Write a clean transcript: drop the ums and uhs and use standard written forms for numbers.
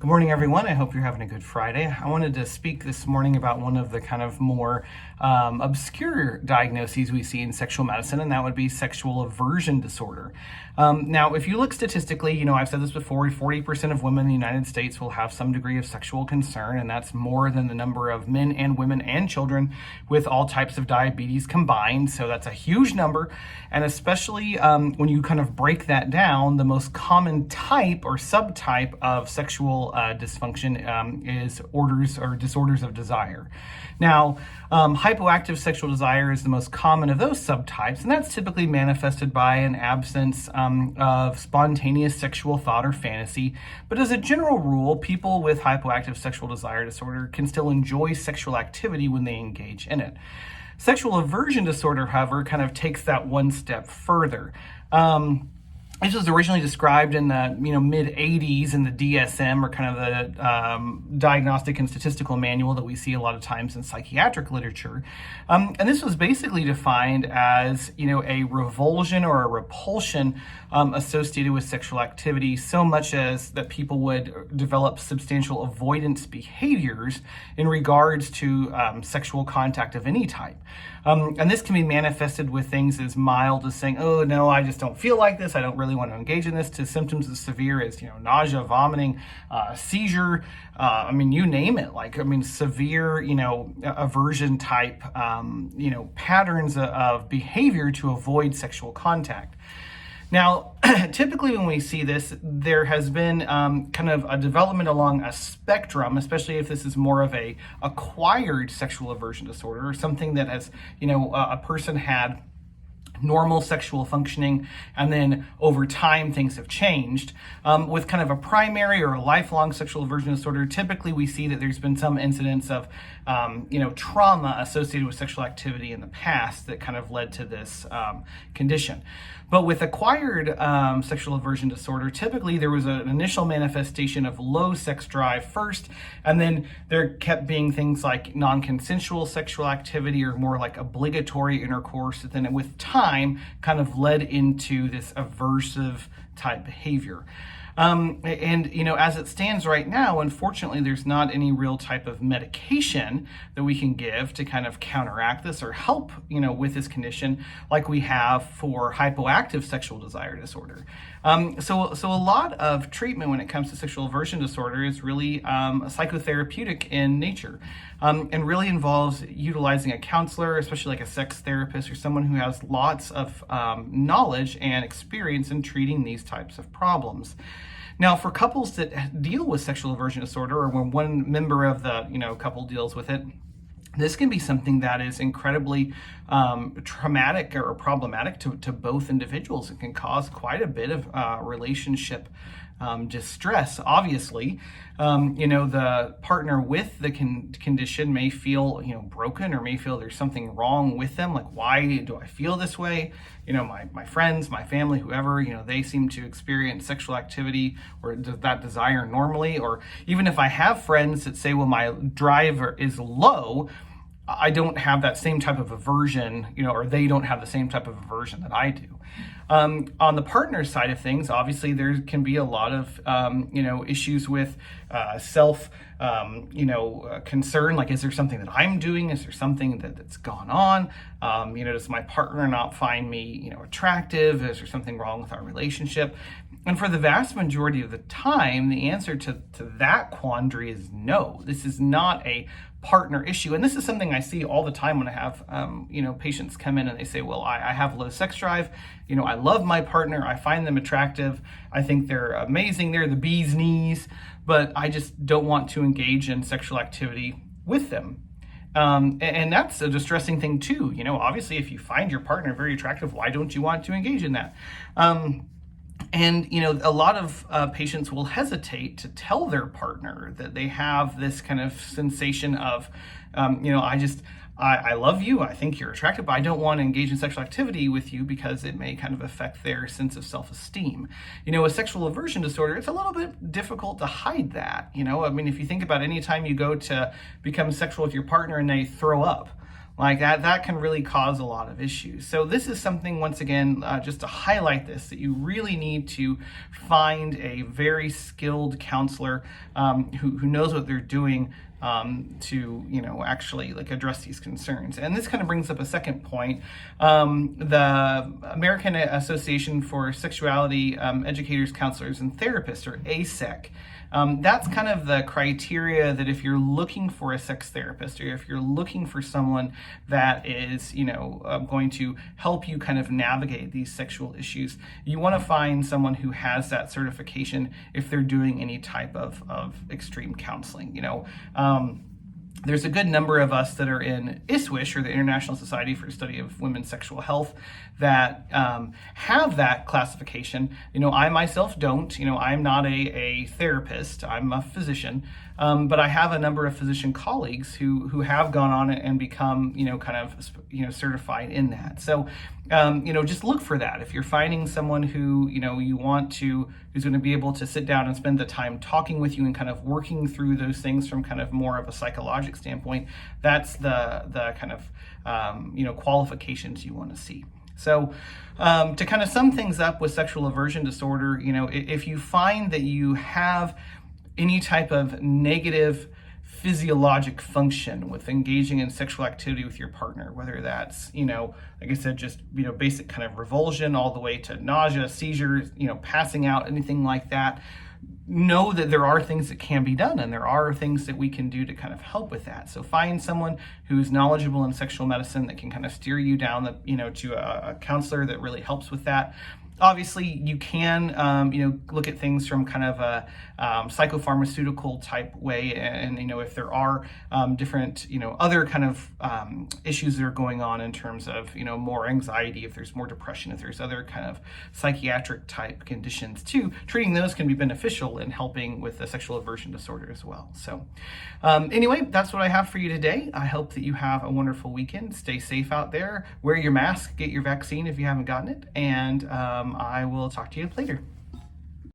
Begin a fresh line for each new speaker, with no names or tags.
Good morning, everyone. I hope you're having a good Friday. I wanted to speak this morning about one of the kind of more obscure diagnoses we see in sexual medicine, and that would be sexual aversion disorder. Now, if you look statistically, I've said this before, 40% of women in the United States will have some degree of sexual concern, and that's more than the number of men and women and children with all types of diabetes combined. So that's a huge number, and especially when you kind of break that down, the most common type or subtype of sexual dysfunction is disorders of desire. Now, hypoactive sexual desire is the most common of those subtypes, and that's typically manifested by an absence of spontaneous sexual thought or fantasy. But as a general rule, people with hypoactive sexual desire disorder can still enjoy sexual activity when they engage in it. Sexual aversion disorder, however, kind of takes that one step further. This was originally described in the mid 80s in the DSM, or kind of the Diagnostic and Statistical Manual that we see a lot of times in psychiatric literature. And this was basically defined as a revulsion or a repulsion associated with sexual activity, so much as that people would develop substantial avoidance behaviors in regards to sexual contact of any type. And this can be manifested with things as mild as saying, oh no, I just don't feel like this, I don't really want to engage in this, to symptoms as severe as nausea, vomiting, seizure, you name it, severe aversion type patterns of behavior to avoid sexual contact. Now, typically when we see this, there has been kind of a development along a spectrum, especially if this is more of a acquired sexual aversion disorder, or something that has, a person had normal sexual functioning, and then over time things have changed. With kind of a primary or a lifelong sexual aversion disorder, typically we see that there's been some incidents of trauma associated with sexual activity in the past that kind of led to this condition. But with acquired sexual aversion disorder, typically there was an initial manifestation of low sex drive first, and then there kept being things like non-consensual sexual activity or more like obligatory intercourse that then with time kind of led into this aversive type behavior. As it stands right now, unfortunately, there's not any real type of medication that we can give to kind of counteract this or help, with this condition like we have for hypoactive sexual desire disorder. So a lot of treatment when it comes to sexual aversion disorder is really psychotherapeutic in nature, and really involves utilizing a counselor, especially like a sex therapist or someone who has lots of knowledge and experience in treating these types of problems. Now, for couples that deal with sexual aversion disorder, or when one member of the couple deals with it, this can be something that is incredibly traumatic or problematic to both individuals. It can cause quite a bit of relationship distress. Obviously, the partner with the condition may feel, broken, or may feel there's something wrong with them. Like, why do I feel this way? My friends, my family, whoever, they seem to experience sexual activity or that desire normally. Or even if I have friends that say, well, my drive is low, I don't have that same type of aversion, or they don't have the same type of aversion that I do. On the partner side of things, obviously there can be a lot of, issues with self, concern. Like, is there something that I'm doing? Is there something that's gone on? Does my partner not find me, attractive? Is there something wrong with our relationship? And for the vast majority of the time, the answer to that quandary is no. This is not a partner issue. And this is something I see all the time when I have, patients come in and they say, well, I have low sex drive. I love my partner. I find them attractive. I think they're amazing. They're the bee's knees, but I just don't want to engage in sexual activity with them. And that's a distressing thing too. Obviously, if you find your partner very attractive, why don't you want to engage in that? A lot of patients will hesitate to tell their partner that they have this kind of sensation of, I love you, I think you're attractive, but I don't want to engage in sexual activity with you because it may kind of affect their sense of self-esteem. With sexual aversion disorder, it's a little bit difficult to hide that. If you think about any time you go to become sexual with your partner and they throw up, like that can really cause a lot of issues. So this is something, once again, just to highlight this, that you really need to find a very skilled counselor who knows what they're doing to actually like address these concerns. And this kind of brings up a second point. The American Association for Sexuality Educators, Counselors, and Therapists, or ASEC, that's kind of the criteria that if you're looking for a sex therapist, or if you're looking for someone that is going to help you kind of navigate these sexual issues, you want to find someone who has that certification if they're doing any type of extreme counseling. There's a good number of us that are in ISWISH, or the International Society for the Study of Women's Sexual Health, that have that classification. I myself don't. I'm not a therapist. I'm a physician. But I have a number of physician colleagues who have gone on and become, kind of, certified in that. So, just look for that. If you're finding someone who, you want to, who's going to be able to sit down and spend the time talking with you and kind of working through those things from kind of more of a psychologic standpoint, that's the kind of, qualifications you want to see. So to kind of sum things up with sexual aversion disorder, if you find that you have any type of negative physiologic function with engaging in sexual activity with your partner, whether that's, like I said, just, basic kind of revulsion all the way to nausea, seizures, passing out, anything like that, know that there are things that can be done, and there are things that we can do to kind of help with that. So find someone who's knowledgeable in sexual medicine that can kind of steer you down to a counselor that really helps with that. Obviously, you can, look at things from kind of a psychopharmaceutical type way, and if there are different, other kind of issues that are going on in terms of, more anxiety, if there's more depression, if there's other kind of psychiatric type conditions too, treating those can be beneficial in helping with the sexual aversion disorder as well. So, anyway, that's what I have for you today. I hope that you have a wonderful weekend. Stay safe out there. Wear your mask. Get your vaccine if you haven't gotten it, and I will talk to you later.